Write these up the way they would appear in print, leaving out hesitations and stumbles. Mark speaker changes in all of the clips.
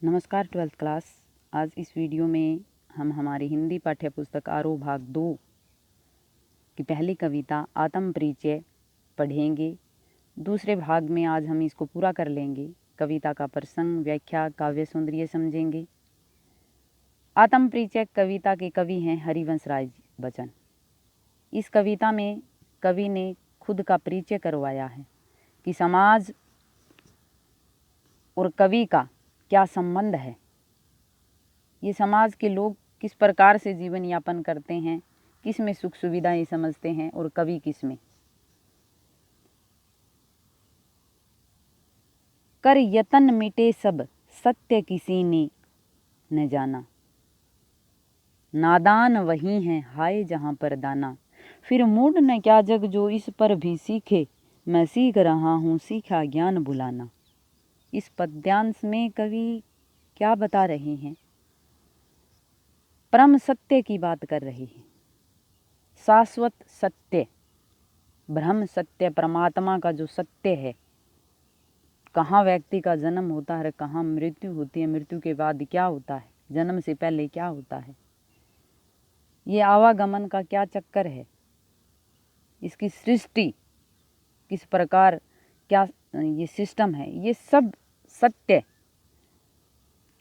Speaker 1: नमस्कार 12th class. आज इस वीडियो में हम हमारी हिंदी पाठ्य पुस्तक आरोह भाग 2 की पहली कविता आत्म परिचय पढ़ेंगे। दूसरे भाग में आज हम इसको पूरा कर लेंगे। कविता का प्रसंग, व्याख्या, काव्य सौंदर्य समझेंगे। आत्म परिचय कविता के कवि हैं हरिवंश राय बच्चन। इस कविता में कवि ने खुद का परिचय करवाया है कि समाज और कवि का क्या संबंध है। ये समाज के लोग किस प्रकार से जीवन यापन करते हैं, किस में सुख सुविधाएं समझते हैं और कवि किस में। कर यतन मिटे सब, सत्य किसी ने न जाना। नादान वही है हाय जहां पर दाना। फिर मूड न क्या जग जो इस पर भी सीखे। मैं सीख रहा हूँ सीखा ज्ञान बुलाना। इस पद्यांश में कवि क्या बता रहे हैं? परम सत्य की बात कर रहे हैं। शाश्वत सत्य, ब्रह्म सत्य, परमात्मा का जो सत्य है। कहाँ व्यक्ति का जन्म होता है, कहाँ मृत्यु होती है, मृत्यु के बाद क्या होता है, जन्म से पहले क्या होता है, ये आवागमन का क्या चक्कर है, इसकी सृष्टि किस प्रकार, क्या ये सिस्टम है, ये सब सत्य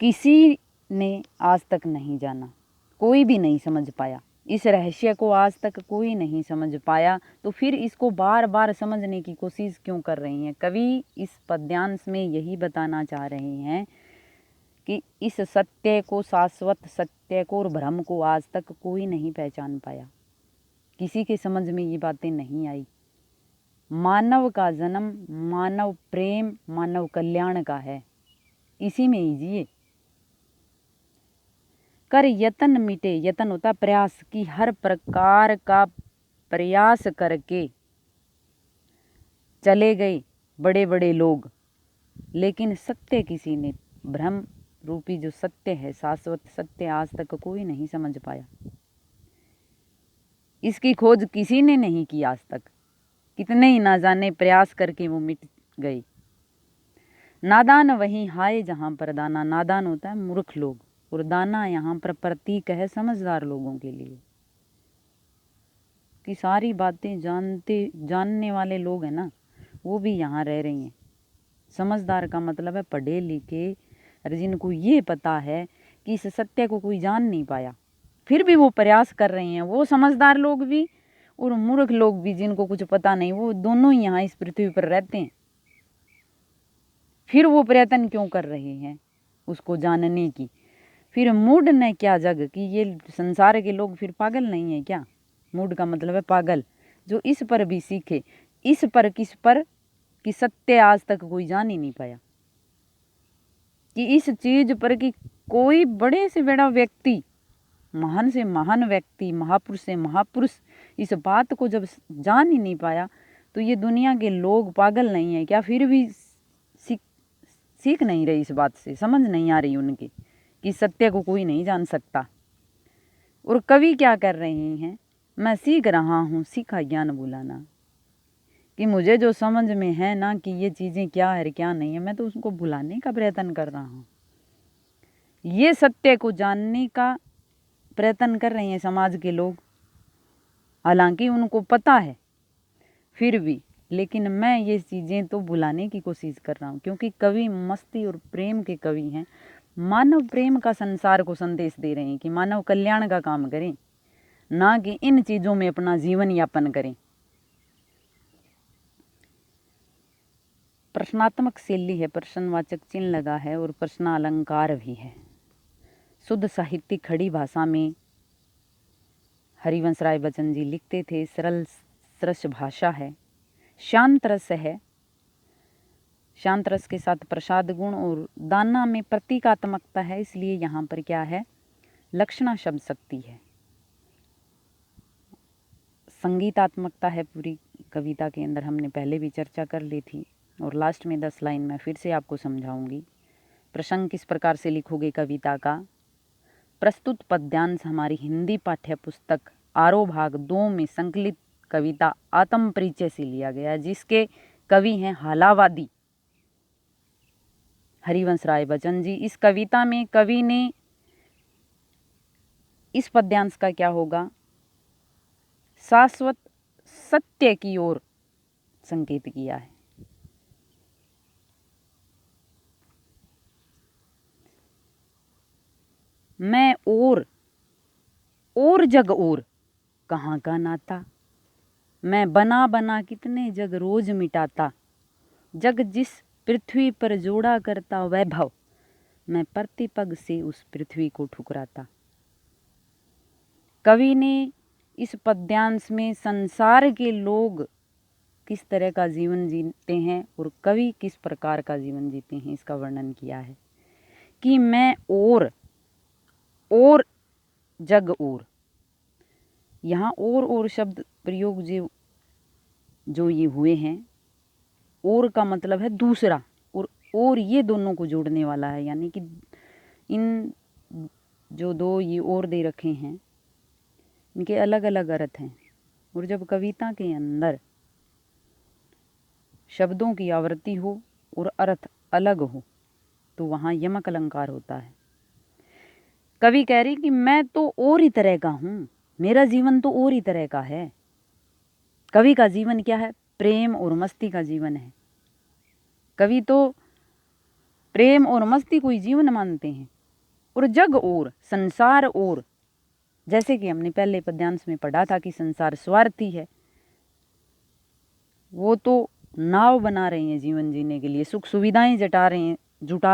Speaker 1: किसी ने आज तक नहीं जाना, कोई भी नहीं समझ पाया। इस रहस्य को आज तक कोई नहीं समझ पाया, तो फिर इसको बार बार समझने की कोशिश क्यों कर रही हैं? कवि इस पद्यांश में यही बताना चाह रहे हैं कि इस सत्य को, शाश्वत सत्य को और ब्रह्म को आज तक कोई नहीं पहचान पाया। किसी के समझ में ये बातें नहीं आई। मानव का जन्म मानव प्रेम, मानव कल्याण का है, इसी में ही जिए। कर यतन मिटे, यतन होता प्रयास, की हर प्रकार का प्रयास करके चले गए बड़े बड़े लोग, लेकिन सत्य किसी ने, ब्रह्म रूपी जो सत्य है, शाश्वत सत्य, आज तक कोई नहीं समझ पाया। इसकी खोज किसी ने नहीं की आज तक। कितने ही ना जाने प्रयास करके वो मिट गए। नादान वही हाय जहां पर दाना। नादान होता है मूर्ख लोग, और दाना यहाँ पर प्रतीक है समझदार लोगों के लिए, कि सारी बातें जानने वाले लोग हैं ना, वो भी यहाँ रह रही हैं। समझदार का मतलब है पढ़े लिखे, और जिनको ये पता है कि इस सत्य को कोई जान नहीं पाया, फिर भी वो प्रयास कर रहे हैं। वो समझदार लोग भी और मूर्ख लोग भी, जिनको कुछ पता नहीं, वो दोनों ही यहाँ इस पृथ्वी पर रहते हैं। फिर वो प्रयत्न क्यों कर रहे हैं उसको जानने की? फिर मूड ने क्या जग, कि ये संसार के लोग फिर पागल नहीं है क्या? मूड का मतलब है पागल। जो इस पर भी सीखे, इस पर किस पर, कि सत्य आज तक कोई जान ही नहीं पाया, कि इस चीज पर कि कोई बड़े से बड़ा व्यक्ति, महान से महान व्यक्ति, महापुरुष से महापुरुष इस बात को जब जान ही नहीं पाया, तो ये दुनिया के लोग पागल नहीं है क्या? फिर भी सीख नहीं रही इस बात से, समझ नहीं आ रही उनकी कि सत्य को कोई नहीं जान सकता। और कवि क्या कर रहे हैं? मैं सीख रहा हूँ सीखा ज्ञान बुलाना, कि मुझे जो समझ में है ना कि ये चीज़ें क्या है क्या नहीं है, मैं तो उसको भुलाने का प्रयत्न कर रहा हूँ। ये सत्य को जानने का प्रयत्न कर रहे हैं समाज के लोग, हालांकि उनको पता है फिर भी, लेकिन मैं ये चीज़ें तो भुलाने की कोशिश कर रहा हूँ, क्योंकि कवि मस्ती और प्रेम के कवि हैं। मानव प्रेम का संसार को संदेश दे रहे हैं कि मानव कल्याण का काम करें, ना कि इन चीज़ों में अपना जीवन यापन करें। प्रश्नात्मक शैली है, प्रश्नवाचक चिन्ह लगा है और प्रश्न अलंकार भी है। शुद्ध साहित्यिक खड़ी भाषा में हरिवंश राय बच्चन जी लिखते थे। सरल सरस भाषा है, शांत रस है, शांत रस के साथ प्रसाद गुण और दाना में प्रतीकात्मकता है, इसलिए यहाँ पर क्या है? लक्षणा शब्द शक्ति है। संगीतात्मकता है पूरी कविता के अंदर, हमने पहले भी चर्चा कर ली थी, और लास्ट में 10 लाइन में फिर से आपको समझाऊंगी। प्रसंग किस प्रकार से लिखोगे कविता का? प्रस्तुत पद्यांश हमारी हिंदी पाठ्य पुस्तक आरोह भाग 2 में संकलित कविता आत्म परिचय से लिया गया, जिसके कवि हैं हालावादी। हरिवंश राय बच्चन जी। इस कविता में कवि ने इस पद्यांश का क्या होगा, शाश्वत सत्य की ओर संकेत किया है। मैं और जग और कहाँ का नाता, मैं बना बना कितने जग रोज मिटाता, जग जिस पृथ्वी पर जोड़ा करता वैभव, मैं प्रतिपग से उस पृथ्वी को ठुकराता। कवि ने इस पद्यांश में संसार के लोग किस तरह का जीवन जीते हैं और कवि किस प्रकार का जीवन जीते हैं इसका वर्णन किया है कि मैं और जग और, यहाँ और शब्द प्रयोग जो ये हुए हैं, और का मतलब है दूसरा, और ये दोनों को जोड़ने वाला है, यानी कि इन जो दो ये और दे रखे हैं इनके अलग अलग अर्थ हैं। और जब कविता के अंदर शब्दों की आवृत्ति हो और अर्थ अलग हो तो वहाँ यमक अलंकार होता है। कवि कह रही कि मैं तो और ही तरह का हूँ, मेरा जीवन तो और ही तरह का है। कवि का जीवन क्या है, प्रेम और मस्ती का जीवन है। कवि तो प्रेम और मस्ती को ही जीवन मानते हैं। और जग और, संसार और, जैसे कि हमने पहले पद्यांश में पढ़ा था कि संसार स्वार्थी है, वो तो नाव बना रहे हैं जीवन जीने के लिए, सुख सुविधाएं जुटा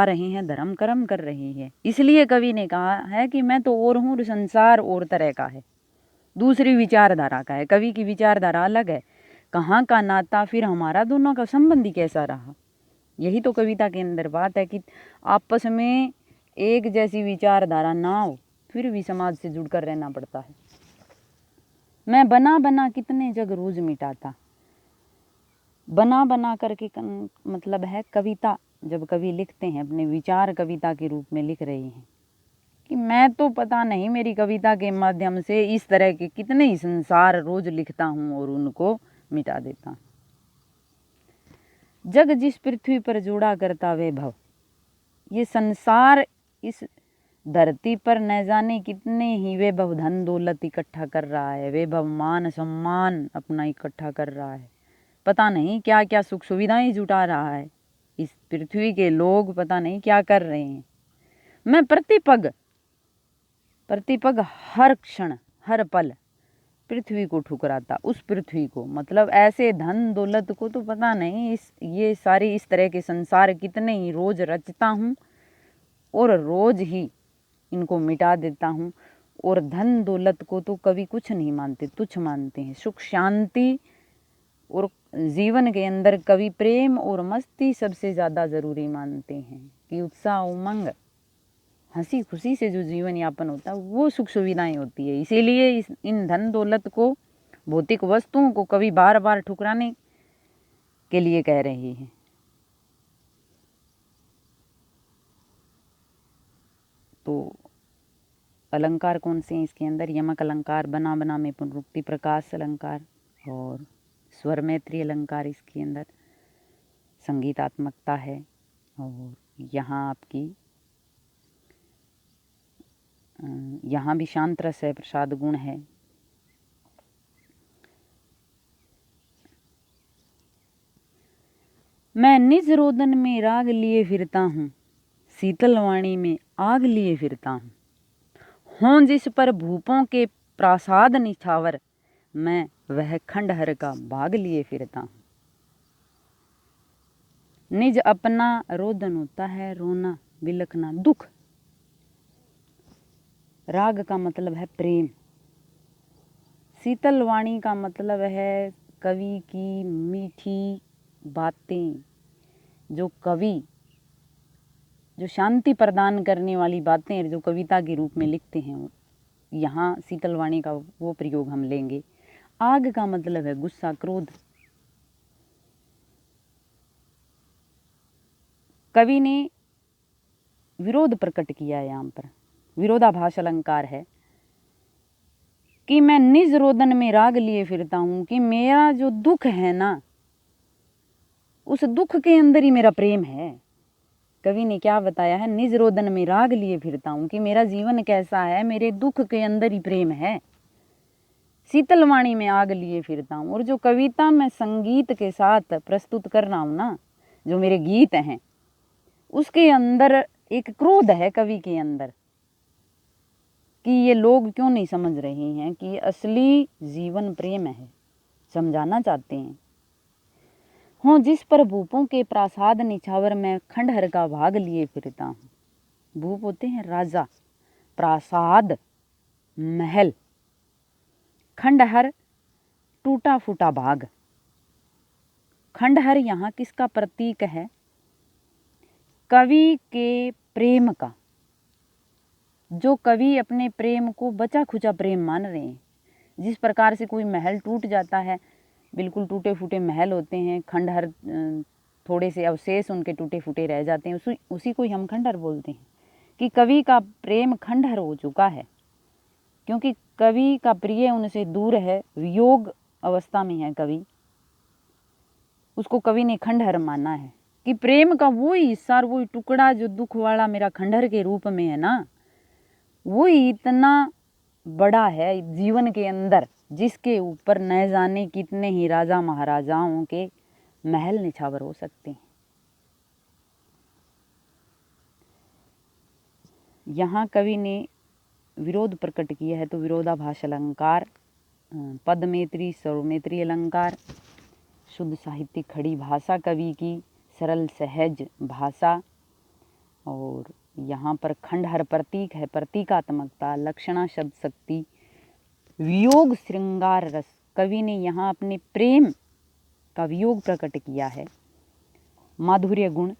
Speaker 1: रहे हैं, धर्म कर्म कर रहे हैं। इसलिए कवि ने कहा है कि मैं तो और हूँ, संसार और तरह का है, दूसरी विचारधारा का है। कवि की विचारधारा अलग है। कहाँ का नाता, फिर हमारा दोनों का संबंध ही कैसा रहा। यही तो कविता के अंदर बात है कि आपस में एक जैसी विचारधारा ना हो फिर भी समाज से जुड़कर रहना पड़ता है। मैं बना बना कितने जग रोज मिटाता, बना बना करके मतलब है कविता। जब कवि लिखते हैं अपने विचार कविता के रूप में लिख रहे हैं कि मैं तो पता नहीं मेरी कविता के माध्यम से इस तरह के कितने ही संसार रोज लिखता हूँ और उनको मिटा देता हूँ। जग जिस पृथ्वी पर जोड़ा करता वैभव, ये संसार इस धरती पर न जाने कितने ही वैभव धन दौलत इकट्ठा कर रहा है, वैभव मान सम्मान अपना इकट्ठा कर रहा है, पता नहीं क्या क्या सुख सुविधाएं जुटा रहा है। इस पृथ्वी के लोग पता नहीं क्या कर रहे हैं। मैं प्रतिपग हर क्षण हर पल पृथ्वी को ठुकराता, उस पृथ्वी को मतलब ऐसे धन दौलत को तो पता नहीं, ये सारे इस तरह के संसार कितने ही रोज रचता हूँ और रोज ही इनको मिटा देता हूँ। और धन दौलत को तो कभी कुछ नहीं मानते, तुच्छ मानते हैं। सुख शांति और जीवन के अंदर कवि प्रेम और मस्ती सबसे ज़्यादा ज़रूरी मानते हैं कि उत्साह उमंग हंसी खुशी से जो जीवन यापन होता है वो सुख सुविधाएं होती है। इसीलिए इन धन दौलत को, भौतिक वस्तुओं को कवि बार बार ठुकराने के लिए कह रहे हैं। तो अलंकार कौन से हैं इसके अंदर, यमक अलंकार, बना बना में पुनरुक्ति, प्रकाश अलंकार और स्वर मैत्री अलंकार। इसके अंदर संगीतात्मकता है और यहाँ भी शांत रस है, प्रसाद गुण है। मैं निज रोदन में राग लिए फिरता हूँ, शीतल वाणी में आग लिए फिरता हूँ। हों जिस पर भूपों के प्रासाद निछावर, मैं वह खंडहर का बाग लिए फिरता हूँ। निज अपना रोदन होता है रोना बिलखना दुख। राग का मतलब है प्रेम। शीतल वाणी का मतलब है कवि की मीठी बातें, जो शांति प्रदान करने वाली बातें जो कविता के रूप में लिखते हैं। यहाँ शीतल वाणी का वो प्रयोग हम लेंगे। आग का मतलब है गुस्सा क्रोध। कवि ने विरोध प्रकट किया है, यहाँ पर विरोधाभास अलंकार है कि मैं निज रोदन में राग लिए फिरता हूँ, कि मेरा जो दुख है ना, उस दुख के अंदर ही मेरा प्रेम है। कवि ने क्या बताया है, निज रोदन में राग लिए फिरता हूँ, कि मेरा जीवन कैसा है, मेरे दुख के अंदर ही प्रेम है। शीतल वाणी में आग लिए फिरता हूँ। और जो कविता मैं संगीत के साथ प्रस्तुत कर रहा हूँ ना, जो मेरे गीत हैं, उसके अंदर एक क्रोध है कवि के अंदर, कि ये लोग क्यों नहीं समझ रहे हैं कि असली जीवन प्रेम है, समझाना चाहते हैं। हो जिस पर भूपों के प्रासाद निछावर में खंडहर का भाग लिए फिरता हूँ। भूप होते हैं राजा, प्रासाद महल, खंडहर टूटा फूटा भाग। खंडहर यहाँ किसका प्रतीक है? कवि के प्रेम का। जो कवि अपने प्रेम को बचा खुचा प्रेम मान रहे हैं। जिस प्रकार से कोई महल टूट जाता है, बिल्कुल टूटे फूटे महल होते हैं, खंडहर थोड़े से अवशेष उनके टूटे फूटे रह जाते हैं, उसी को ही हम खंडहर बोलते हैं। कि कवि का प्रेम खंडहर हो चुका है, क्योंकि कवि का प्रिय उनसे दूर है, वियोग अवस्था में है कवि। उसको कवि ने खंडहर माना है कि प्रेम का वही हिस्सा, वही टुकड़ा जो दुख वाला मेरा खंडहर के रूप में है ना, वो इतना बड़ा है जीवन के अंदर, जिसके ऊपर न जाने कितने ही राजा महाराजाओं के महल निछावर हो सकते हैं। यहाँ कवि ने विरोध प्रकट किया है, तो विरोधाभास अलंकार, पदमेत्री, स्वरमेत्री अलंकार, शुद्ध साहित्यिक खड़ी भाषा कवि की, सरल सहज भाषा। और यहाँ पर खंडहर प्रतीक है, प्रतीकात्मकता, लक्षणा शब्द शक्ति, वियोग श्रृंगार रस। कवि ने यहाँ अपने प्रेम का वियोग प्रकट किया है। माधुर्य गुण,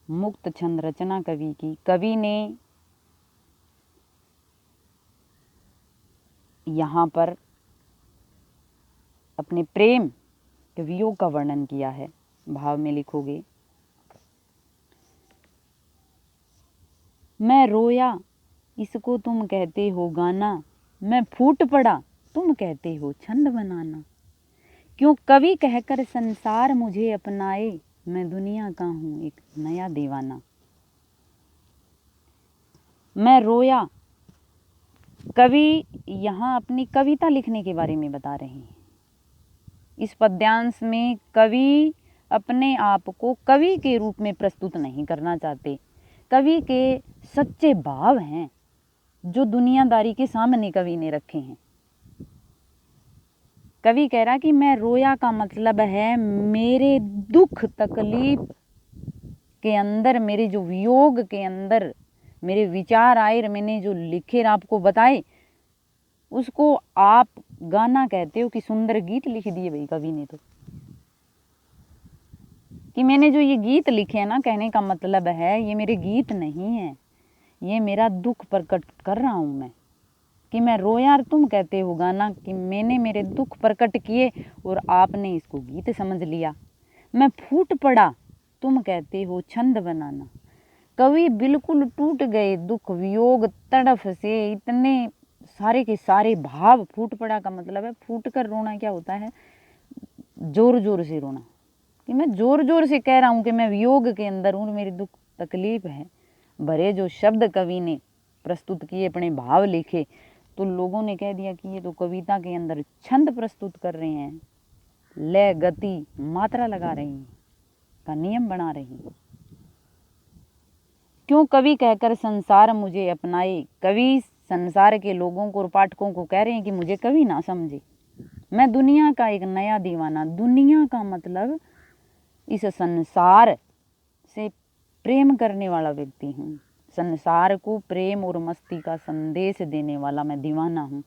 Speaker 1: मुक्त छंद रचना कवि की। कवि ने यहाँ पर अपने प्रेम के वियोग का वर्णन किया है। भाव में लिखोगे, मैं रोया इसको तुम कहते हो गाना, मैं फूट पड़ा तुम कहते हो छंद बनाना। क्यों कवि कहकर संसार मुझे अपनाए, मैं दुनिया का हूँ एक नया दीवाना। मैं रोया, कवि यहाँ अपनी कविता लिखने के बारे में बता रहे हैं। इस पद्यांश में कवि अपने आप को कवि के रूप में प्रस्तुत नहीं करना चाहते। कवि के सच्चे भाव हैं जो दुनियादारी के सामने कवि ने रखे हैं। कवि कह रहा कि मैं रोया का मतलब है मेरे दुख तकलीफ के अंदर, मेरे जो वियोग के अंदर मेरे विचार आए, मैंने जो लिखे आपको बताए, उसको आप गाना कहते हो। कि सुंदर गीत लिख दिए भाई कवि ने, तो कि मैंने जो ये गीत लिखे हैं ना, कहने का मतलब है ये मेरे गीत नहीं है, ये मेरा दुख प्रकट कर रहा हूँ मैं। कि मैं रोया तुम कहते हो गाना, कि मैंने मेरे दुख प्रकट किए और आपने इसको गीत समझ लिया। मैं फूट पड़ा तुम कहते हो छंद बनाना। कवि बिल्कुल टूट गए दुख वियोग तड़फ से, इतने सारे के सारे भाव। फूट पड़ा का मतलब है फूट कर रोना। क्या होता है? जोर जोर से रोना। कि मैं जोर जोर से कह रहा हूँ कि मैं वियोग के अंदर हूँ, मेरी दुख तकलीफ है। भरे जो शब्द कवि ने प्रस्तुत किए, अपने भाव लिखे, तो लोगों ने कह दिया कि ये तो कविता के अंदर छंद प्रस्तुत कर रहे हैं, लय गति मात्रा लगा रही हैं, का नियम बना रही हैं। क्यों कवि कहकर संसार मुझे अपनाए। कवि संसार के लोगों को और पाठकों को कह रहे हैं कि मुझे कवि ना समझे, मैं दुनिया का एक नया दीवाना। दुनिया का मतलब इस संसार से प्रेम करने वाला व्यक्ति हूँ। संसार को प्रेम और मस्ती का संदेश देने वाला मैं दीवाना हूँ।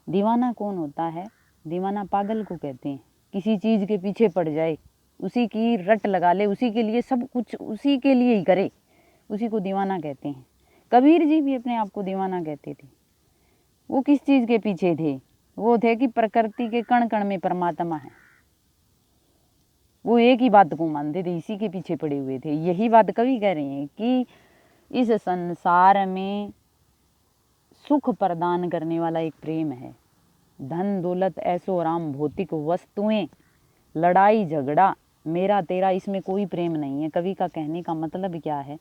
Speaker 1: दीवाना कौन होता है? दीवाना पागल को कहते हैं। किसी चीज़ के पीछे पड़ जाए, उसी की रट लगा ले, उसी के लिए सब कुछ उसी के लिए ही करे, उसी को दीवाना कहते हैं। कबीर जी भी अपने आप को दीवाना कहते थे। वो किस चीज़ के पीछे थे? वो थे कि प्रकृति के कण कण में परमात्मा है। वो एक ही बात को मानते थे, इसी के पीछे पड़े हुए थे। यही बात कवि कह रहे हैं कि इस संसार में सुख प्रदान करने वाला एक प्रेम है। धन दौलत ऐशो आराम भौतिक वस्तुएं, लड़ाई झगड़ा, मेरा तेरा इसमें कोई प्रेम नहीं है। कवि का कहने का मतलब क्या है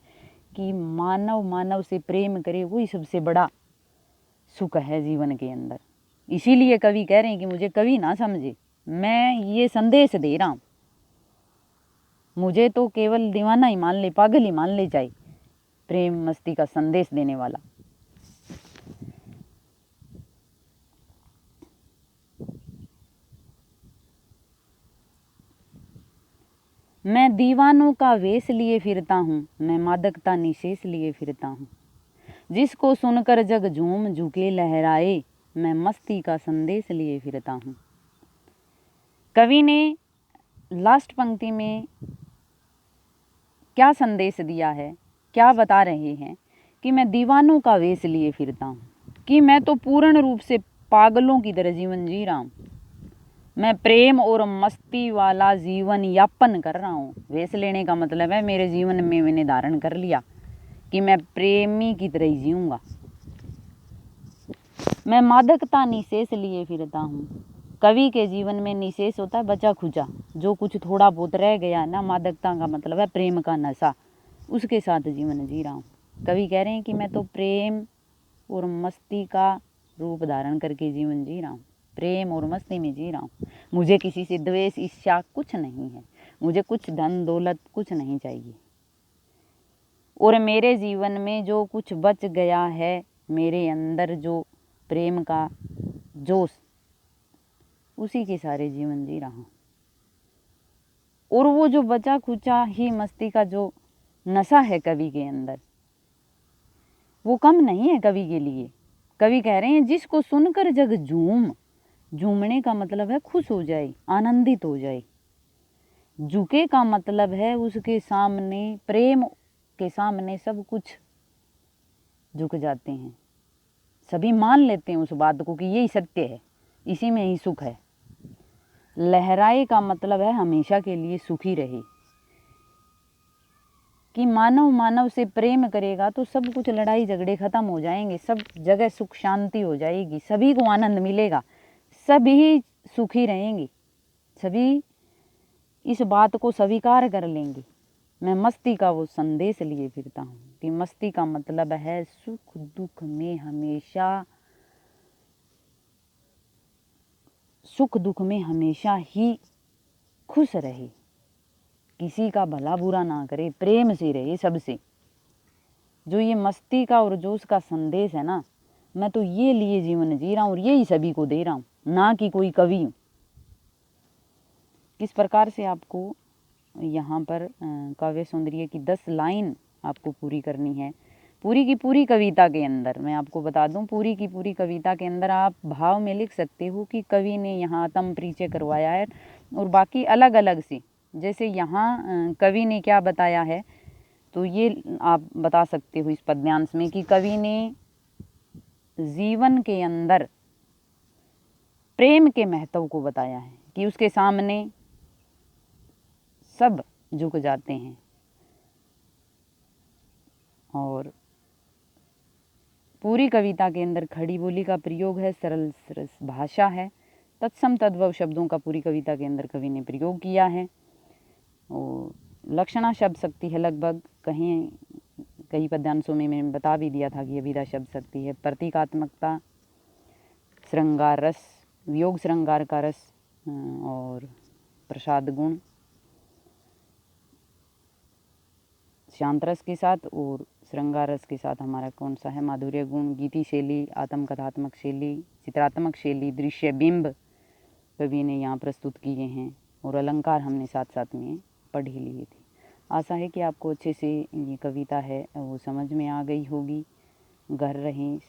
Speaker 1: कि मानव मानव से प्रेम करे, वही सबसे बड़ा सुख है जीवन के अंदर। इसीलिए कवि कह रहे हैं कि मुझे कवि ना समझे, मैं ये संदेश दे रहा हूँ। मुझे तो केवल दीवाना ही मान ले, पागल ही मान ले जाए, प्रेम मस्ती का संदेश देने वाला। मैं दीवानों का वेश लिए फिरता हूँ, मैं मादकता निशेष लिए फिरता हूँ। जिसको सुनकर जग झूम झुके लहराए, मैं मस्ती का संदेश लिए फिरता हूँ। कवि ने लास्ट पंक्ति में क्या संदेश दिया है, क्या बता रहे हैं कि मैं दीवानों का वेश लिए फिरता हूँ, कि मैं तो पूर्ण रूप से पागलों की तरह जीवन जी रहा हूँ। मैं प्रेम और मस्ती वाला जीवन यापन कर रहा हूँ। वेश लेने का मतलब है मेरे जीवन में मैंने धारण कर लिया कि मैं प्रेमी की तरह ही जीऊँगा। मैं मादकता निशेष लिए फिरता हूँ। कवि के जीवन में निशेष होता है बचा खुचा, जो कुछ थोड़ा बहुत रह गया ना, मादकता का मतलब है प्रेम का नशा, उसके साथ जीवन जी रहा हूँ। कवि कह रहे हैं कि मैं तो प्रेम और मस्ती का रूप धारण करके जीवन जी रहा हूँ, प्रेम और मस्ती में जी रहा हूँ। मुझे किसी से द्वेष ईर्ष्या कुछ नहीं है, मुझे कुछ धन दौलत कुछ नहीं चाहिए। और मेरे जीवन में जो कुछ बच गया है, मेरे अंदर जो प्रेम का जोश, उसी के सारे जीवन जी रहा हूँ। और वो जो बचा खुचा ही मस्ती का जो नशा है कवि के अंदर, वो कम नहीं है कवि के लिए। कवि कह रहे हैं जिसको सुनकर जग झूमने का मतलब है खुश हो जाए, आनंदित हो जाए। झुके का मतलब है उसके सामने, प्रेम के सामने सब कुछ झुक जाते हैं, सभी मान लेते हैं उस बात को कि यही सत्य है, इसी में ही सुख है। लहराए का मतलब है हमेशा के लिए सुखी रहे, कि मानव मानव से प्रेम करेगा तो सब कुछ लड़ाई झगड़े खत्म हो जाएंगे, सब जगह सुख शांति हो जाएगी, सभी को आनंद मिलेगा, सभी सुखी रहेंगे, सभी इस बात को स्वीकार कर लेंगे। मैं मस्ती का वो संदेश लिए फिरता हूँ कि मस्ती का मतलब है सुख दुख में हमेशा, सुख दुख में हमेशा ही खुश रहे, किसी का भला बुरा ना करे, प्रेम से रहे सबसे। जो ये मस्ती का और जोश का संदेश है ना, मैं तो ये लिए जीवन जी रहा हूँ और यही सभी को दे रहा हूँ, ना कि कोई कवि हूँ। किस प्रकार से आपको यहाँ पर काव्य सौंदर्य की 10 लाइन आपको पूरी करनी है। पूरी की पूरी कविता के अंदर मैं आपको बता दूं, पूरी की पूरी कविता के अंदर आप भाव में लिख सकते हो कि कवि ने यहाँ आत्म परिचय करवाया है, और बाकी अलग अलग से, जैसे यहाँ कवि ने क्या बताया है, तो ये आप बता सकते हो इस पद्यांश में कि कवि ने जीवन के अंदर प्रेम के महत्व को बताया है कि उसके सामने सब झुक जाते हैं। और पूरी कविता के अंदर खड़ी बोली का प्रयोग है, सरल सरस भाषा है, तत्सम तद्भव शब्दों का पूरी कविता के अंदर कवि ने प्रयोग किया है। और लक्षणा शब्द शक्ति है लगभग, कहीं कई पद्यांशों में मैंने बता भी दिया था कि अभिधा शब्द शक्ति है। प्रतीकात्मकता, श्रृंगार रस, वियोग श्रृंगार का रस, और प्रसाद गुण शांत रस के साथ, और श्रृंगार रस के साथ हमारा कौन सा है, माधुर्य गुण, गीति शैली, आत्मकथात्मक शैली, चित्रात्मक शैली, दृश्य बिंब कवि ने यहाँ प्रस्तुत किए हैं, और अलंकार हमने साथ साथ में पढ़ ही लिए थे। आशा है कि आपको अच्छे से ये कविता है वो समझ में आ गई होगी। घर रहें।